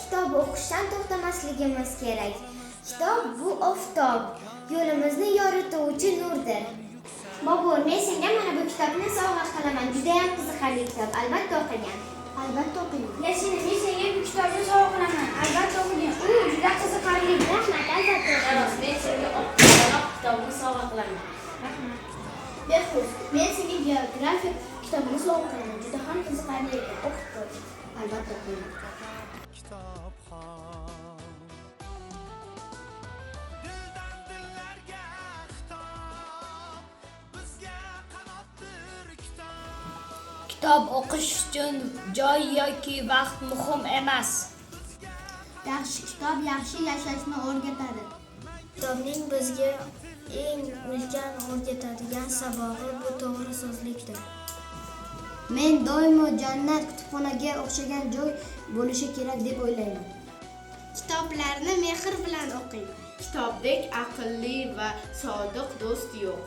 kitob o'qishdan to'xtamasligimiz kerak. Kitob bu oftob, yo'limizni yorituvchi nurdir. Bobur, men senga mana bu kitobni sovg'a qilaman. Juda ham qiziqarli kitob. Albatta o'qigan. Albatta o'qigan. Yasina, men senga bu kitobni sovg'a qilaman. Albatta o'qigan. U juda qiziqarli. Rahmat, albatta o'qigan. Men senga o'qigan kitobni sovg'a qilaman. Rahmat. Behruz, men senga geografiya kitobini sovg'a qilaman. Juda ham qiziqarli ekan. O'qib ko'r. Albatta o'qigan. Kitob o'qish uchun joy yoki vaqt muhim emas. Yaxshi kitob yaxshi yashashni o'rgatadi. Kitobning bizga eng ulkan o'rgatadigan sabog'i bu to'g'ri so'zlikdir. Men doimo jannat kutubxonaga o'xshagan joy bo'lishi kerak deb o'ylayman. Kitoblarni mehr bilan o'qing. Kitobdek aqlli va sodiq do'st yo'q.